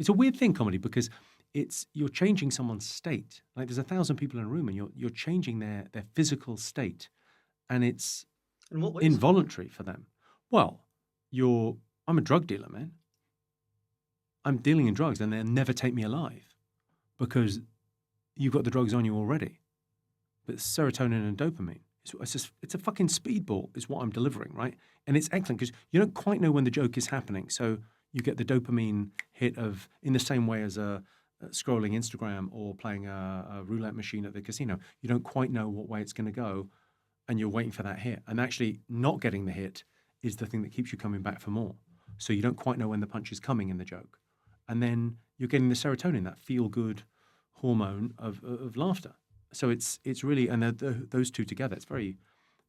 It's a weird thing, comedy, because you're changing someone's state. Like there's 1,000 people in a room, and you're changing their physical state, and it's In what ways? involuntary for them. Well, I'm a drug dealer, man. I'm dealing in drugs, and they'll never take me alive because you've got the drugs on you already. But serotonin and dopamine, it's a fucking speedball is what I'm delivering, right? And it's excellent because you don't quite know when the joke is happening. So you get the dopamine hit in the same way as scrolling Instagram or playing a roulette machine at the casino. You don't quite know what way it's going to go, and you're waiting for that hit. And actually not getting the hit is the thing that keeps you coming back for more. So you don't quite know when the punch is coming in the joke. And then you're getting the serotonin, that feel-good hormone of laughter. So it's really, and those two together, it's very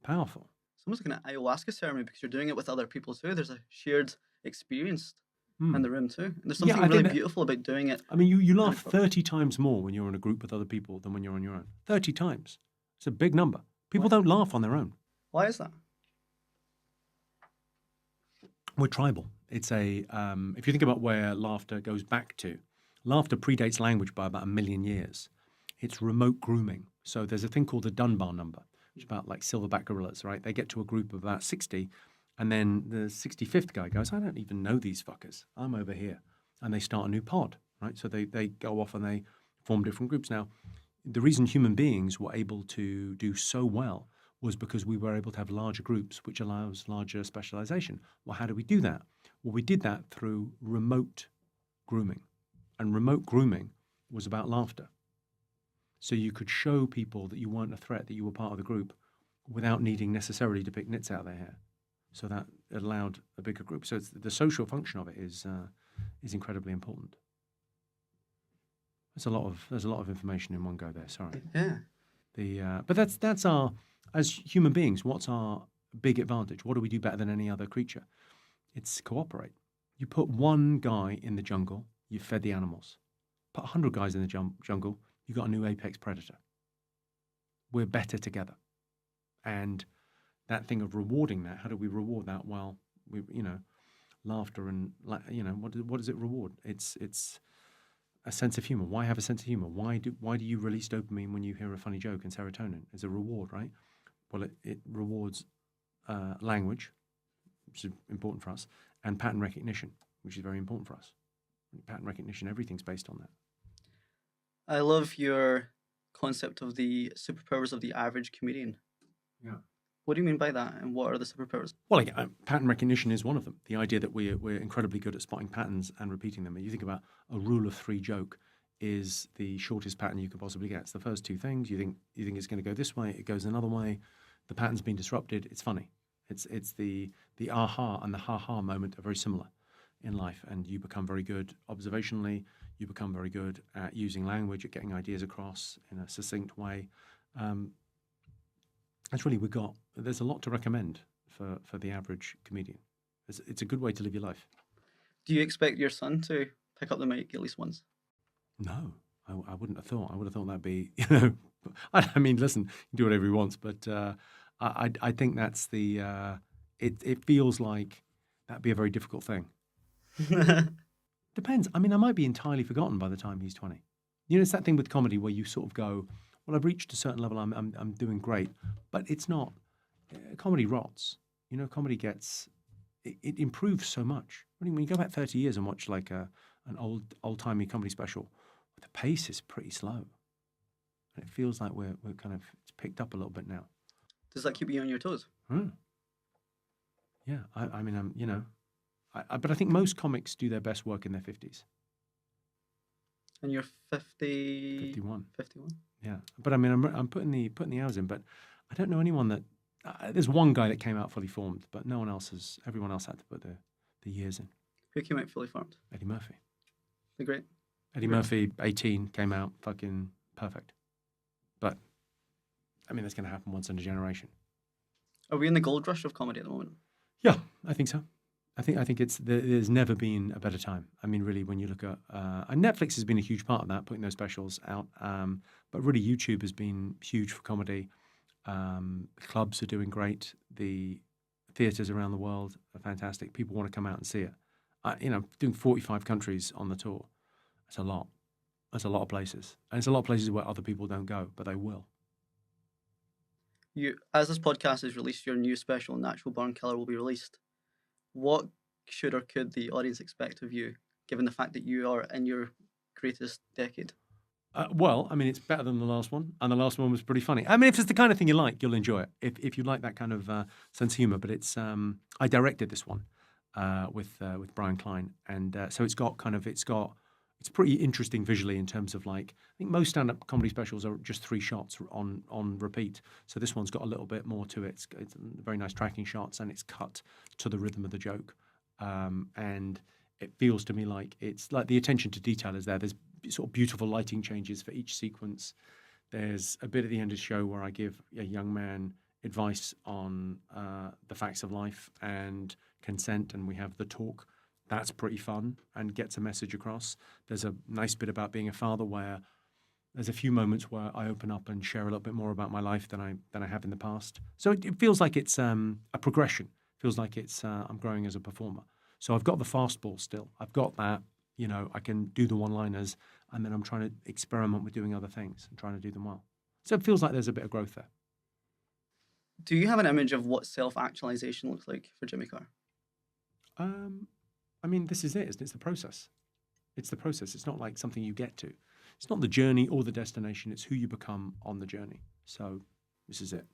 powerful. It's almost like an ayahuasca ceremony because you're doing it with other people too. There's a shared experience in the room too. And there's something really beautiful about doing it. I mean, you laugh 30 times more when you're in a group with other people than when you're on your own. 30 times. It's a big number. People don't laugh on their own. Why is that? We're tribal. It's if you think about where laughter goes back to, laughter predates language by about 1 million years. It's remote grooming. So there's a thing called the Dunbar number, which is about like silverback gorillas, right? They get to a group of about 60, and then the 65th guy goes, I don't even know these fuckers. I'm over here. And they start a new pod, right? So they go off and they form different groups. Now, the reason human beings were able to do so well was because we were able to have larger groups, which allows larger specialization. Well, how do we do that? Well, we did that through remote grooming. And remote grooming was about laughter. So you could show people that you weren't a threat, that you were part of the group, without needing necessarily to pick nits out of their hair. So that allowed a bigger group. So the social function of it is incredibly important. There's a lot of information in one go there. Sorry. Yeah. But that's our, as human beings, what's our big advantage? What do we do better than any other creature? It's cooperate. You put one guy in the jungle, you've fed the animals. Put 100 guys in the jungle, you've got a new apex predator. We're better together. And that thing of rewarding that, how do we reward that? Well, laughter and, what does it reward? It's a sense of humor. Why have a sense of humor? Why do you release dopamine when you hear a funny joke and serotonin? It's a reward, right? Well, it rewards language, which is important for us, and pattern recognition, which is very important for us. Pattern recognition, everything's based on that. I love your concept of the superpowers of the average comedian. Yeah. What do you mean by that, and what are the superpowers? Well, pattern recognition is one of them. The idea that we're incredibly good at spotting patterns and repeating them. You think about a rule of 3 joke is the shortest pattern you could possibly get. It's the first 2 things. You think it's going to go this way, it goes another way. The pattern's been disrupted. It's funny. It's the aha and the ha-ha moment are very similar in life, and you become very good observationally. You become very good at using language, at getting ideas across in a succinct way. That's really there's a lot to recommend for the average comedian. It's a good way to live your life. Do you expect your son to pick up the mic at least once? No, I wouldn't have thought. I would have thought that'd be, I mean, listen, he can do whatever he wants, but I think that's it feels like that'd be a very difficult thing. Depends. I mean, I might be entirely forgotten by the time he's 20. It's that thing with comedy where you sort of go, well, I've reached a certain level, I'm doing great, but it's not. Comedy rots. Comedy it improves so much. When you go back 30 years and watch like an old-timey comedy special, the pace is pretty slow. And it feels like we're kind of, it's picked up a little bit now. Does that keep you on your toes? Yeah, I mean, but I think most comics do their best work in their 50s. And you're 50... 51. 51? Yeah, but I mean, I'm putting the hours in, but I don't know anyone that. There's one guy that came out fully formed, but no one else has. Everyone else had to put the years in. Who came out fully formed? Eddie Murphy. The great. Eddie Murphy, 18, came out fucking perfect. But I mean, that's going to happen once in a generation. Are we in the gold rush of comedy at the moment? Yeah, I think so. I think there's never been a better time. I mean, really, when you look at and Netflix has been a huge part of that, putting those specials out. But really, YouTube has been huge for comedy. Clubs are doing great. The theatres around the world are fantastic. People want to come out and see it. Doing 45 countries on the tour. It's a lot. There's a lot of places. And it's a lot of places where other people don't go, but they will. As this podcast is released, your new special, Natural Born Killer, will be released. What should or could the audience expect of you, given the fact that you are in your greatest decade? Well, I mean, it's better than the last one, and the last one was pretty funny. I mean, if it's the kind of thing you like, you'll enjoy it. If you like that kind of sense of humor, but it's I directed this one with Brian Klein, and so it's pretty interesting visually in terms of, like, I think most stand-up comedy specials are just 3 shots on repeat. So this one's got a little bit more to it. It's very nice tracking shots, and it's cut to the rhythm of the joke, and it feels to me like it's like the attention to detail is there. There's sort of beautiful lighting changes for each sequence. There's a bit at the end of the show where I give a young man advice on the facts of life and consent, and we have the talk. That's pretty fun and gets a message across. There's a nice bit about being a father where there's a few moments where I open up and share a little bit more about my life than I have in the past. So it feels like it's a progression. It feels like it's I'm growing as a performer. So I've got the fastball still. I've got that. I can do the one-liners, and then I'm trying to experiment with doing other things and trying to do them well. So it feels like there's a bit of growth there. Do you have an image of what self-actualization looks like for Jimmy Carr? I mean, this is it, isn't it? It's the process. It's the process. It's not like something you get to. It's not the journey or the destination. It's who you become on the journey. So this is it.